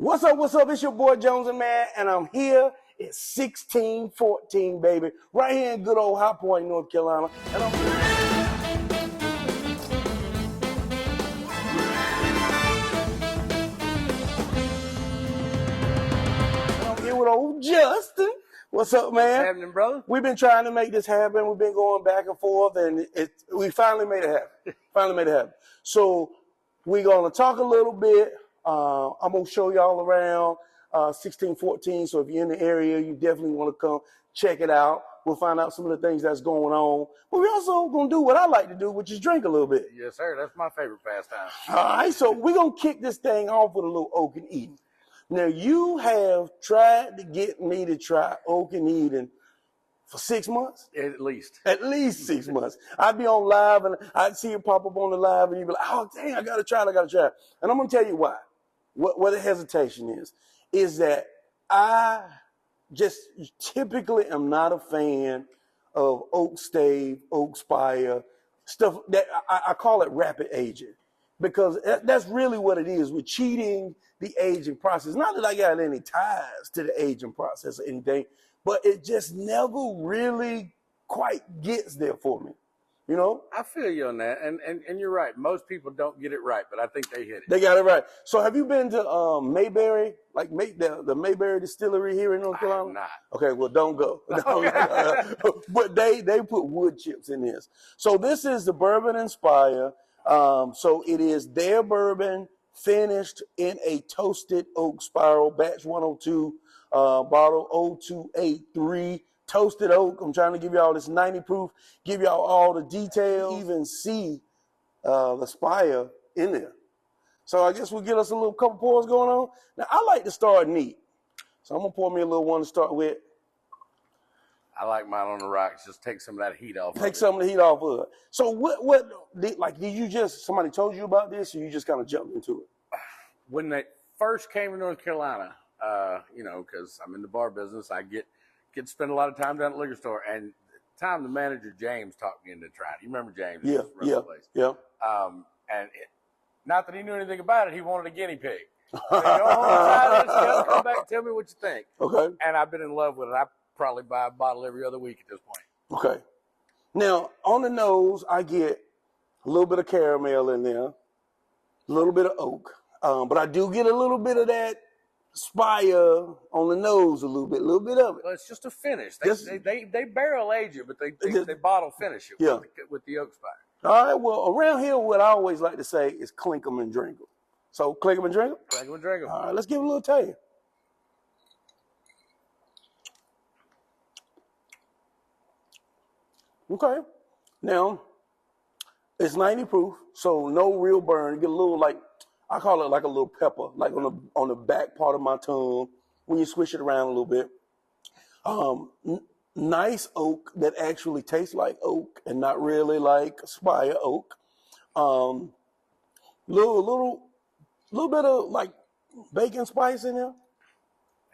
What's up? What's up? It's your boy Jones N Mann, and I'm here at 1614, baby, right here in good old High Point, North Carolina. And I'm here with old Justin. What's up, man? What's happening, brother? We've been trying to make this happen. We've been going back and forth, and we finally made it happen. So we're going to talk a little bit. I'm going to show y'all around 1614. So if you're in the area, you definitely want to come check it out. We'll find out some of the things that's going on. But we're also going to do what I like to do, which is drink a little bit. Yes, sir. That's my favorite pastime. All right. So we're going to kick this thing off with a little Oak and Eden. Now, you have tried to get me to try Oak and Eden for 6 months? At least. At least 6 months. I'd be on live, and I'd see it pop up on the live, and you'd be like, oh, dang, I got to try it. And I'm going to tell you why. What the hesitation is that I just typically am not a fan of oak stave, oak spire, stuff that I call it rapid aging, because that's really what it is. We're cheating the aging process. Not that I got any ties to the aging process or anything, but it just never really quite gets there for me. You know? I feel you on that. And you're right. Most people don't get it right, but I think they hit it. They got it right. So have you been to Mayberry, like the Mayberry Distillery here in North Carolina? I'm not. Okay, well, don't go. But they put wood chips in this. So this is the Bourbon Inspire. So it is their bourbon finished in a toasted oak spiral, batch 102, bottle 0283. Toasted oak. I'm trying to give y'all this 90 proof, give y'all all the details, even see the spire in there. So I guess we'll get us a little couple pours going on. Now, I like to start neat. So I'm going to pour me a little one to start with. I like mine on the rocks. Just take some of that heat off. Take some of the heat off of it. So did you just, somebody told you about this, or you just kind of jumped into it? When they first came to North Carolina, because I'm in the bar business, I get to spend a lot of time down at the liquor store. And at the time, the manager, James, talked me into trying it. You remember James? Yeah. Not that he knew anything about it, he wanted a guinea pig. So, come back and tell me what you think. Okay. And I've been in love with it. I probably buy a bottle every other week at this point. Okay. Now, on the nose, I get a little bit of caramel in there, a little bit of oak. But I do get a little bit of that spire on the nose, a little bit of it. Well, it's just a finish. They barrel age it, but they bottle finish it with the oak spire. All right, well, around here, what I always like to say is clink 'em and drink 'em. So, clink 'em and drink 'em? Clink 'em and drink 'em. All right, let's give it a little taste. Okay. Now, it's 90 proof, so no real burn. You get a little, I call it like a little pepper, like on the back part of my tongue when you swish it around a little bit. Nice oak that actually tastes like oak and not really like spire oak. Little bit of like bacon spice in there.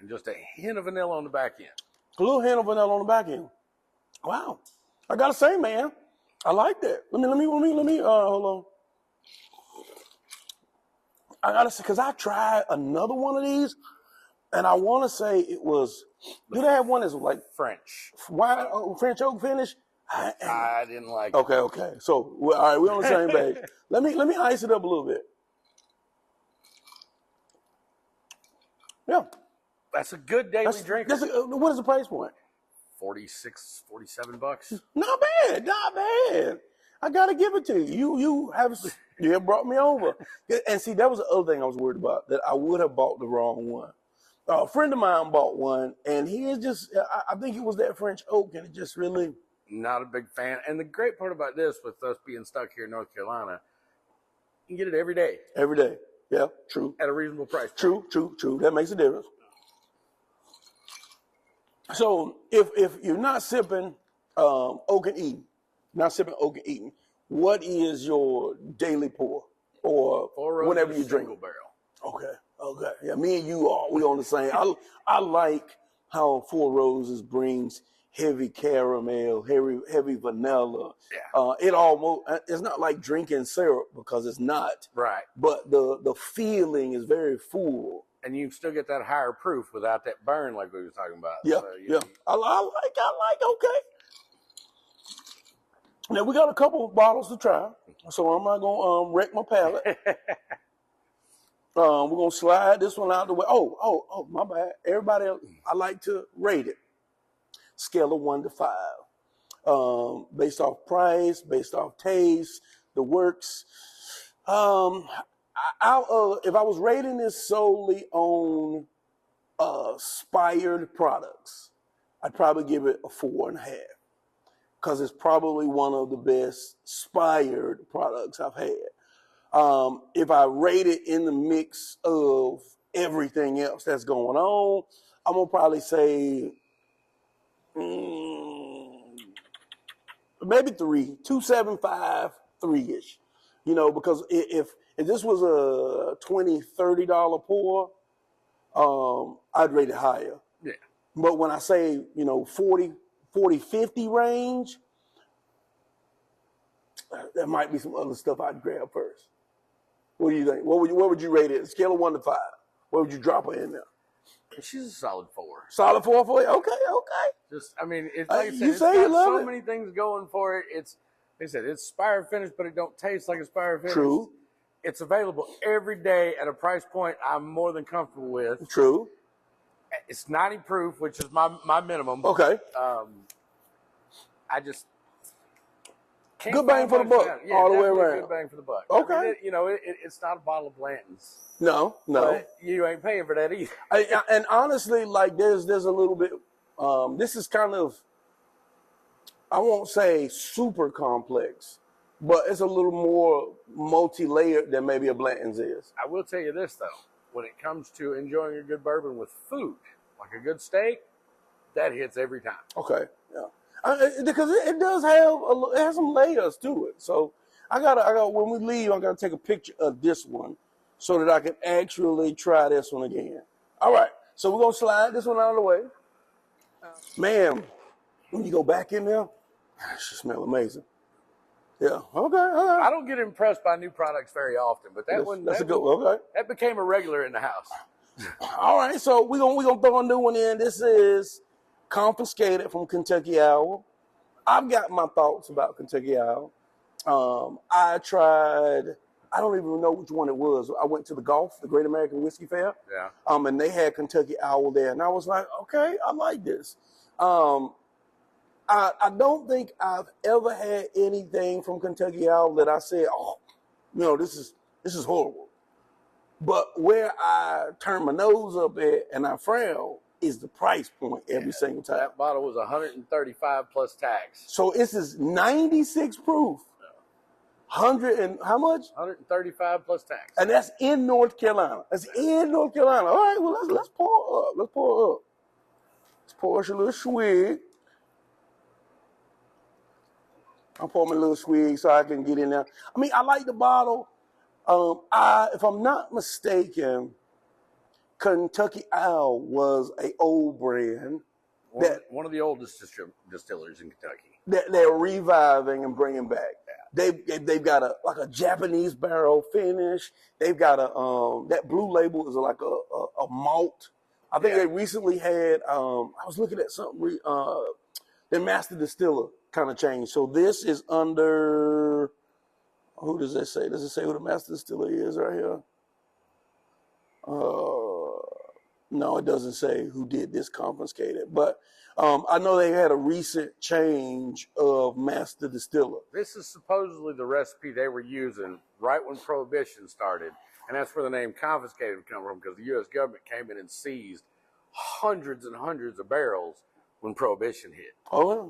And just a hint of vanilla on the back end. A little hint of vanilla on the back end. Wow. I gotta say, man, I like that. Let me hold on. I gotta say, because I tried another one of these, and I want to say it was, do they have one that's like French? French oak finish? I didn't like it. Okay. So, all right, we're on the same page. Let me ice it up a little bit. Yeah. That's a good daily drink. What is the price point? $46, $47. Not bad. I gotta give it to you. You have brought me over. And see, that was the other thing I was worried about, that I would have bought the wrong one. A friend of mine bought one, and he is just, I think it was that French oak, and it just really. Not a big fan. And the great part about this, with us being stuck here in North Carolina, you can get it every day. Every day. Yeah, true. At a reasonable price. True. That makes a difference. So if you're not sipping Oak and Eden, what is your daily pour or whenever you drink? Single barrel. Okay. Yeah, me and you we on the same. I like how Four Roses brings heavy caramel, heavy vanilla. Yeah. It's not like drinking syrup, because it's not. Right. But the feeling is very full. and you still get that higher proof without that burn like we were talking about. Yeah, So, yeah. I like. Okay. Now we got a couple of bottles to try, so I'm not gonna wreck my palate. We're gonna slide this one out the way. Oh, my bad. Everybody, I like to rate it. Scale of 1 to 5. Based off price, based off taste, the works. If I was rating this solely on expired products, I'd probably give it a 4.5. Because it's probably one of the best expired products I've had. If I rate it in the mix of everything else that's going on, I'm gonna probably say maybe 3, 2.75, 3-ish. You know, because if this was a $20, $30 pour, I'd rate it higher. Yeah. But when I say, 40, 50 range, there might be some other stuff I'd grab first. What do you think? What would you rate it? Scale of 1 to 5. What would you drop her in there? She's a solid 4. Solid 4 for you? Okay. It's like I said, you say you love so it. many things going for it. It's, like I said, it's Spire finish, but it don't taste like a Spire finish. True. It's available every day at a price point I'm more than comfortable with. True. It's 90 proof, which is my minimum. Okay. I just can't good bang for the buck, all the way around. Good bang for the buck. Okay. I mean, it's not a bottle of Blanton's. No. But you ain't paying for that either. And honestly, like there's a little bit. This is kind of, I won't say super complex, but it's a little more multi-layered than maybe a Blanton's is. I will tell you this though: when it comes to enjoying a good bourbon with food, like a good steak, that hits every time. Okay, yeah, because it does have it has some layers to it. So I got when we leave, I gotta take a picture of this one so that I can actually try this one again. All right, so we're gonna slide this one out of the way. Man, when you go back in there, it should smell amazing. Yeah. Okay. I don't get impressed by new products very often, but that's a good one. Okay. That became a regular in the house. All right, so we're gonna throw a new one in. This is Confiscated from Kentucky Owl. I've got my thoughts about Kentucky Owl. I tried. I don't even know which one it was. I went to the Great American Whiskey Fair. Yeah. And they had Kentucky Owl there, and I was like, okay, I like this. I don't think I've ever had anything from Kentucky Owl that I said, oh, this is horrible. But where I turn my nose up at and I frown is the price point every single time. That bottle was 135 plus tax. So this is 96 proof. 100 and how much? 135 plus tax. And that's in North Carolina. That's in North Carolina. All right, well, let's pour up. Let's pour us a little swig. I'll pour me a little swig so I can get in there. I mean, I like the bottle. If I'm not mistaken, Kentucky Owl was an old brand. One of the oldest distillers in Kentucky. That they're reviving and bringing back. They've got a Japanese barrel finish. They've got that blue label is like a malt. I think they recently had. I was looking at something. Their master distiller kind of changed. So this is under. Who does that say? Does it say who the master distiller is right here? No, it doesn't say who did this Confiscated. But I know they had a recent change of master distiller. This is supposedly the recipe they were using right when Prohibition started. And that's where the name Confiscated would come from, because the U.S. government came in and seized hundreds and hundreds of barrels when Prohibition hit. Oh, yeah.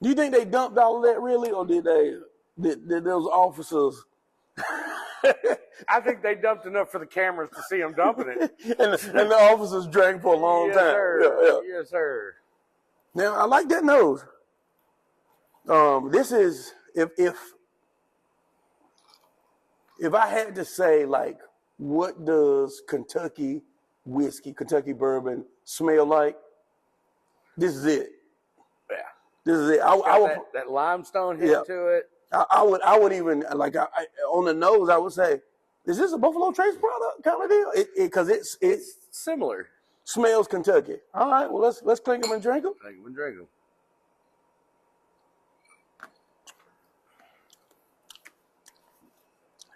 Do you think they dumped all of that really, or did those officers? I think they dumped enough for the cameras to see them dumping it. and the officers drank for a long time. Sir. Yeah. Yes, sir. Now, I like that nose. This is, if I had to say, like, what does Kentucky whiskey, Kentucky bourbon smell like? This is it. Yeah. This is it. I would, that limestone hit to it. I would even, like, on the nose, I would say, Is this a Buffalo Trace product kind of deal? Because it's similar. Smells Kentucky. All right, well let's clink them and drink them. Clink them and drink them.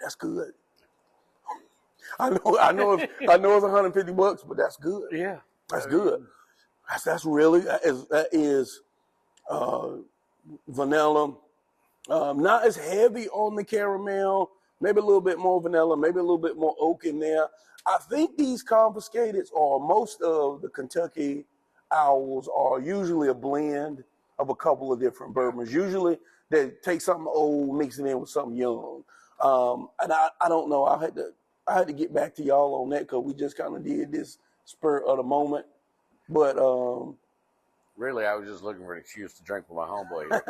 That's good. I know it's $150, but that's good. Yeah, that's good. That's really that is vanilla. Not as heavy on the caramel. Maybe a little bit more vanilla. Maybe a little bit more oak in there. I think these confiscated, or most of the Kentucky Owls, are usually a blend of a couple of different bourbons. Usually they take something old, mix it in with something young. And I don't know. I had to get back to y'all on that because we just kind of did this spur of the moment. But really, I was just looking for an excuse to drink with my homeboy here.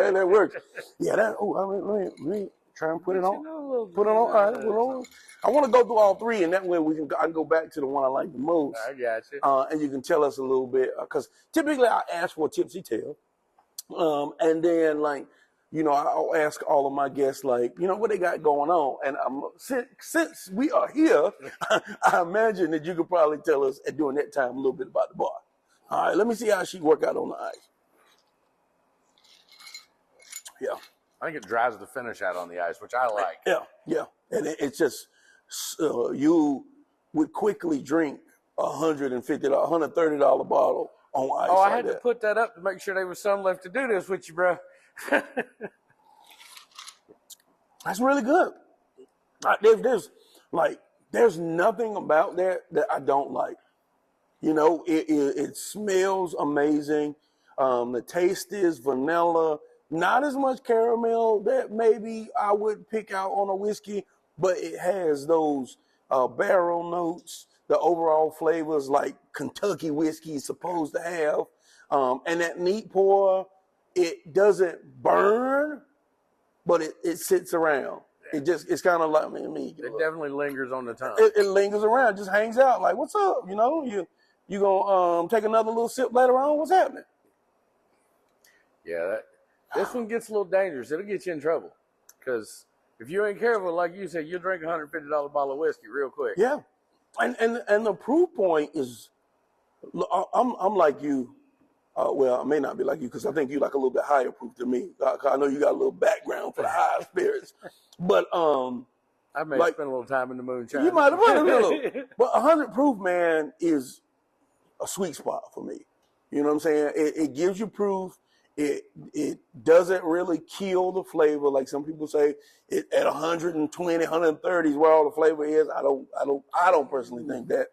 And that works. Yeah, that. Oh, let me try and put it on. Put it on. All right, put it on. I want to go through all three, and that way I can go back to the one I like the most. I got you. And you can tell us a little bit, because typically I ask for a tipsy tale, and then I'll ask all of my guests what they got going on, and since we are here, I imagine that you could probably tell us during that time a little bit about the bar. All right, let me see how she work out on the ice. Yeah. I think it dries the finish out on the ice, which I like. Yeah. And it's just, you would quickly drink $130 bottle on ice. Oh, I had to put that up to make sure there was some left to do this with you, bro. That's really good. There's nothing about that I don't like. It smells amazing. The taste is vanilla. Not as much caramel that maybe I would pick out on a whiskey, but it has those barrel notes, the overall flavors like Kentucky whiskey is supposed to have. And that neat pour, it doesn't burn, but it sits around. It's kind of like me. It definitely lingers on the tongue. It lingers around, just hangs out. Like, what's up? You gonna take another little sip later on? What's happening? Yeah, this one gets a little dangerous. It'll get you in trouble, because if you ain't careful, like you said, you'll drink $150 bottle of whiskey real quick. Yeah, and the proof point is, I'm like you. Well, I may not be like you because I think you like a little bit higher proof than me. I know you got a little background for the higher spirits, but I may spend a little time in the moonshine. You might have put a little, but 100 proof, man, is a sweet spot for me. You know what I'm saying? It gives you proof. It doesn't really kill the flavor like some people say. It at 120, 130 is where all the flavor is. I don't personally think that.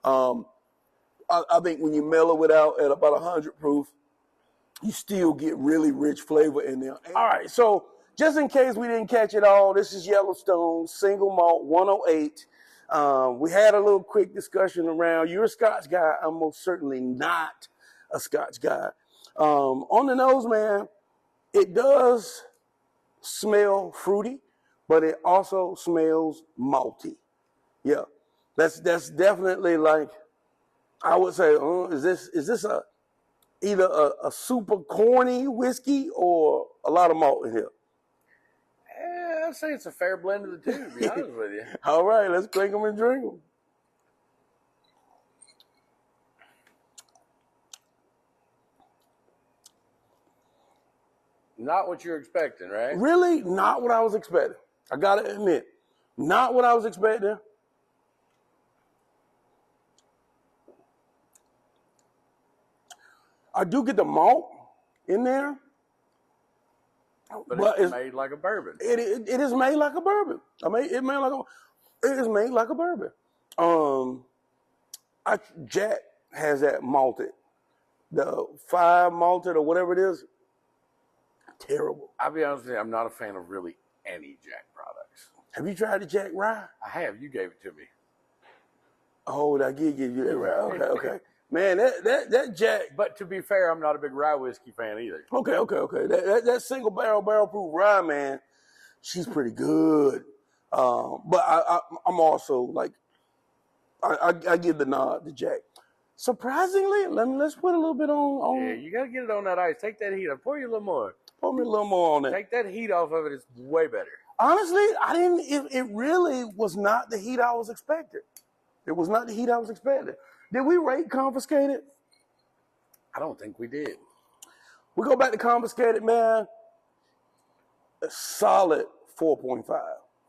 I think when you mellow it out at about 100 proof, you still get really rich flavor in there. All right, so just in case we didn't catch it all, this is Yellowstone Single Malt 108. We had a little quick discussion around, you're a Scotch guy. I'm most certainly not a Scotch guy. On the nose, man, it does smell fruity, but it also smells malty. Yeah, that's definitely like, I would say, is this either a super corny whiskey or a lot of malt in here? I'd say it's a fair blend of the two, to be honest with you. All right, let's clink them and drink them. Not what you're expecting, right? Really, not what I was expecting. I gotta admit, not what I was expecting. I do get the malt in there, but it's made like a bourbon. It is made like a bourbon. It is made like a bourbon. Jack has that malted, the 5 malted or whatever it is. Terrible. I'll be honest with you, I'm not a fan of really any Jack products. Have you tried the Jack Rye? I have. You gave it to me. Oh, I did give you that Rye. Okay. Man, that Jack. But to be fair, I'm not a big rye whiskey fan either. Okay. That single barrel proof rye, man, she's pretty good. But I'm also like, I give the nod to Jack. Surprisingly, let's put a little bit on. Yeah, you got to get it on that ice. Take that heat off. Pour you a little more. Pour me a little more on that. Take that heat off of it. It's way better. Honestly, I didn't. It really was not the heat I was expecting. It was not the heat I was expecting. Did we rate Confiscated? I don't think we did. We go back to Confiscated, man. A solid 4.5.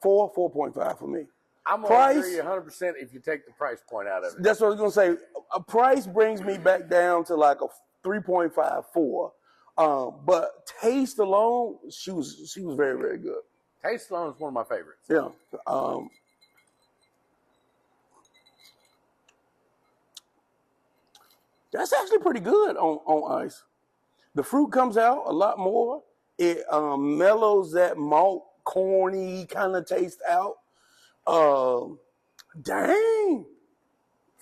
4.5 for me. I'm going to agree 100% if you take the price point out of it. That's what I was going to say. A price brings me back down to like a 3.54. But taste alone, she was very, very good. Taste alone is one of my favorites. Yeah. That's actually pretty good on ice. The fruit comes out a lot more. It mellows that malt, corny kind of taste out. Dang.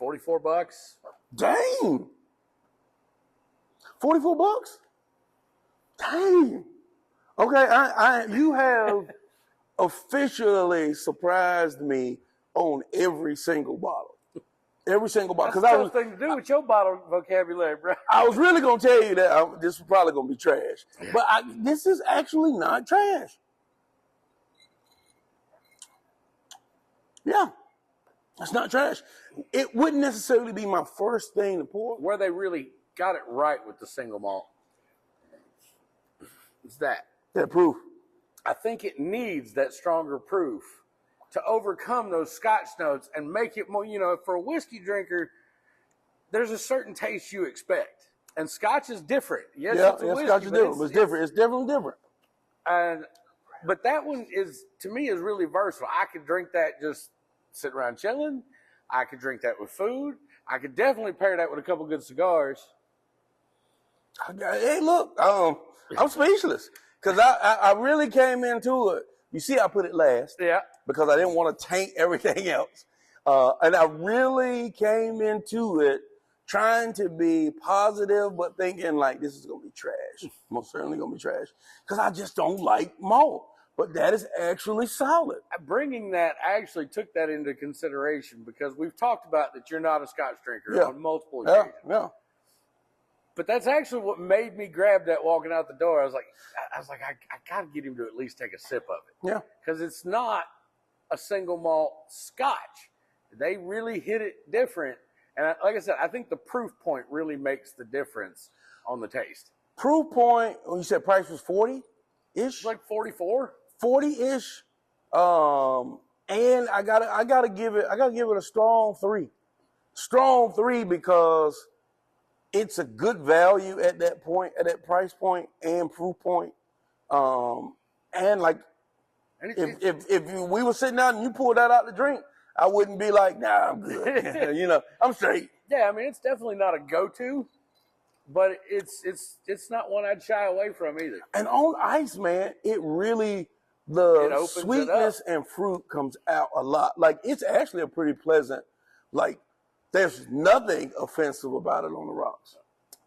$44. Dang. $44? Dang. Okay, you have officially surprised me on every single bottle. Every single bottle. That's a tough thing to do with your bottle vocabulary, bro. I was really going to tell you that this was probably going to be trash. But this is actually not trash. Yeah. It's not trash. It wouldn't necessarily be my first thing to pour. Where they really got it right with the single malt is that. That proof. I think it needs that stronger proof to overcome those Scotch notes and make it more, for a whiskey drinker, there's a certain taste you expect. And Scotch is different. Yes, it's a whiskey, Scotch is different. It's different. It's definitely different. But that one is, to me, is really versatile. I could drink that just sitting around chilling. I could drink that with food. I could definitely pair that with a couple good cigars. Hey, look, I'm speechless because I really came into it. You see, I put it last. Yeah. Because I didn't want to taint everything else. And I really came into it trying to be positive, but thinking like this is going to be trash. Most certainly going to be trash. Because I just don't like malt. But that is actually solid. Bringing that, I actually took that into consideration because we've talked about that you're not a Scotch drinker on multiple occasions. Yeah. But that's actually what made me grab that walking out the door. I was like, I got to get him to at least take a sip of it. Yeah. Because it's not a single malt Scotch. They really hit it different. And like I said, I think the proof point really makes the difference on the taste. Proof point, when you said price was 40-ish? It's like 44. 40-ish. And I gotta give it a strong 3. Strong 3 because it's a good value at that point, at that price point and proof point. And like if we were sitting out and you pulled that out to drink, I wouldn't be like, nah, I'm good. I'm straight. Yeah, I mean, it's definitely not a go-to, but it's not one I'd shy away from either. And on ice, man, it really, the sweetness and fruit comes out a lot. Like, it's actually a pretty pleasant, like, there's nothing offensive about it on the rocks.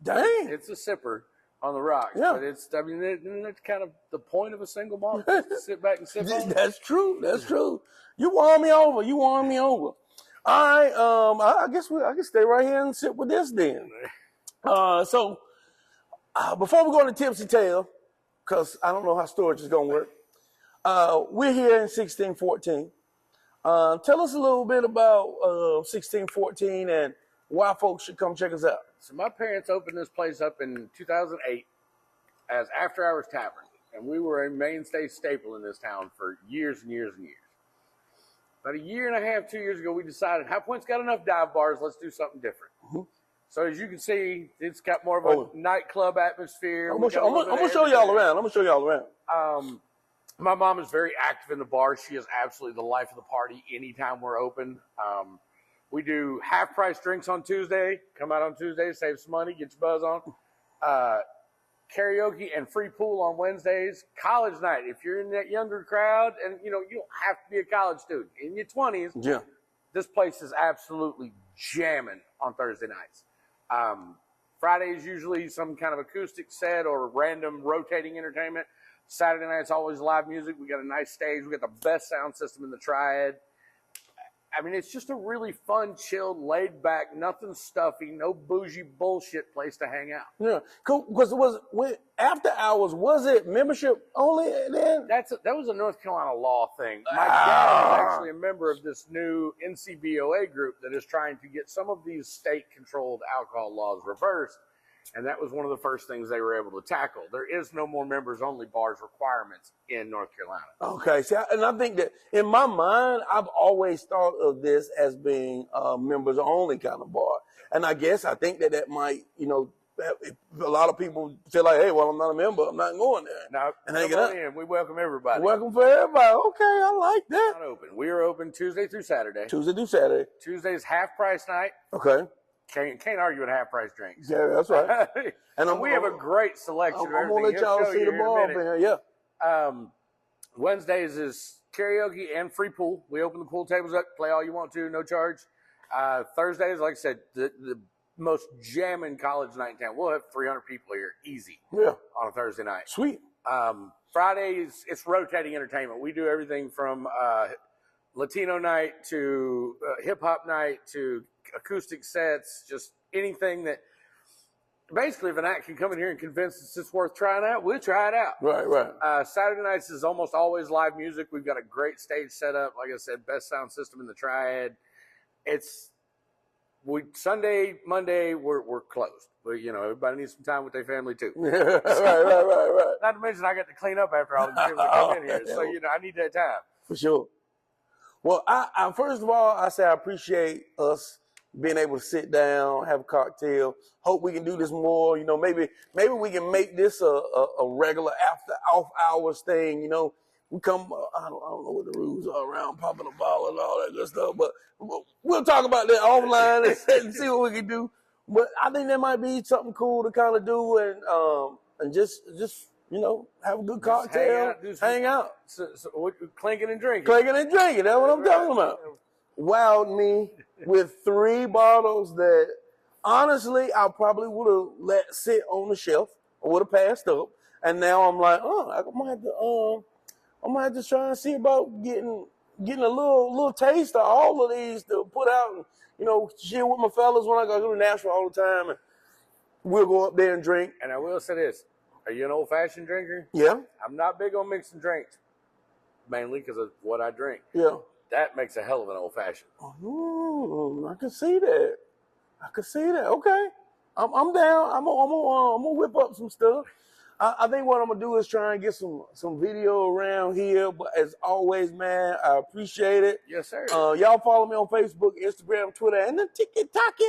Dang. It's a sipper on the rocks. Yeah. But it's kind of the point of a single malt. Sit back and sip on it. That's true. That's true. You won me over. All right. I guess I can stay right here and sit with this then. So before we go into Tipsy Tale, because I don't know how storage is going to work, we're here in 1614. Tell us a little bit about 1614 and why folks should come check us out. So my parents opened this place up in 2008 as After Hours Tavern, and we were a mainstay staple in this town for years and years and years. About a year and a half, 2 years ago, we decided High Point's got enough dive bars. Let's do something different. Mm-hmm. So as you can see, it's got more of a nightclub atmosphere. I'm gonna show y'all around. My mom is very active in the bar. She is absolutely the life of the party anytime we're open. We do half-price drinks on Tuesday. Come out on Tuesday, save some money, get your buzz on. Karaoke and free pool on Wednesdays. College night, if you're in that younger crowd, and you don't have to be a college student. In your 20s, yeah, this place is absolutely jamming on Thursday nights. Friday is usually some kind of acoustic set or random rotating entertainment. Saturday night's always live music. We got a nice stage. We got the best sound system in the Triad. I mean, it's just a really fun, chilled, laid back, nothing stuffy, no bougie bullshit place to hang out. Yeah, cool. Because after hours, was it membership only then? That was a North Carolina law thing. My dad is actually a member of this new NCBOA group that is trying to get some of these state-controlled alcohol laws reversed. And that was one of the first things they were able to tackle. There is no more members-only bars requirements in North Carolina. Okay, see, and I think that in my mind, I've always thought of this as being a members-only kind of bar. And I think that might, if a lot of people feel like, hey, well, I'm not a member, I'm not going there. Now, and hang it up. We welcome everybody. Welcome for everybody. Okay, I like that. Not open. We are open Tuesday through Saturday. Tuesday through Saturday. Tuesday's half-price night. Okay. Can't argue with half-price drinks. Yeah, that's right. And we have a great selection. I'm gonna let y'all see the bar up here. Yeah. Wednesdays is karaoke and free pool. We open the pool tables up, play all you want to, no charge. Thursdays, like I said, the most jamming college night in town. We'll have 300 people here, easy. Yeah. On a Thursday night. Sweet. Fridays, it's rotating entertainment. We do everything from Latino night to hip hop night to acoustic sets, just anything that basically if an act can come in here and convince us it's worth trying out, we'll try it out. Right. Saturday nights is almost always live music. We've got a great stage set up. Like I said, best sound system in the Triad. Sunday, Monday, we're closed. But, everybody needs some time with their family too. Right. Not to mention I got to clean up after all the people that come in here. So, I need that time. For sure. Well, I first of all, I say I appreciate us being able to sit down, have a cocktail. Hope we can do this more. Maybe we can make this a regular off hours thing. We come. I don't know what the rules are around popping a bottle and all that good stuff, but we'll talk about that offline and see what we can do. But I think that might be something cool to kind of do and just have a good cocktail, hang out. So clinking and drinking. That's what I'm talking about. Wowed me with 3 bottles that honestly I probably would have let sit on the shelf or would have passed up. And now I'm like, I might have to try and see about getting a little taste of all of these to put out and share with my fellas when I go to Nashville all the time, and we'll go up there and drink. And I will say this: are you an old-fashioned drinker? Yeah. I'm not big on mixing drinks, mainly because of what I drink. Yeah. That makes a hell of an old-fashioned. I can see that. Okay. I'm down. I'm gonna whip up some stuff. I think what I'm gonna do is try and get some video around here. But as always, man, I appreciate it. Yes, sir. Y'all follow me on Facebook, Instagram, Twitter, and the TikTok.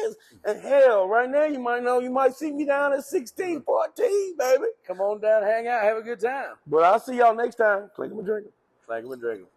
And hell, right now you might see me down at 1614, baby. Come on down, hang out, have a good time. But I'll see y'all next time. Clink 'em and drink 'em. Clink 'em and drink 'em.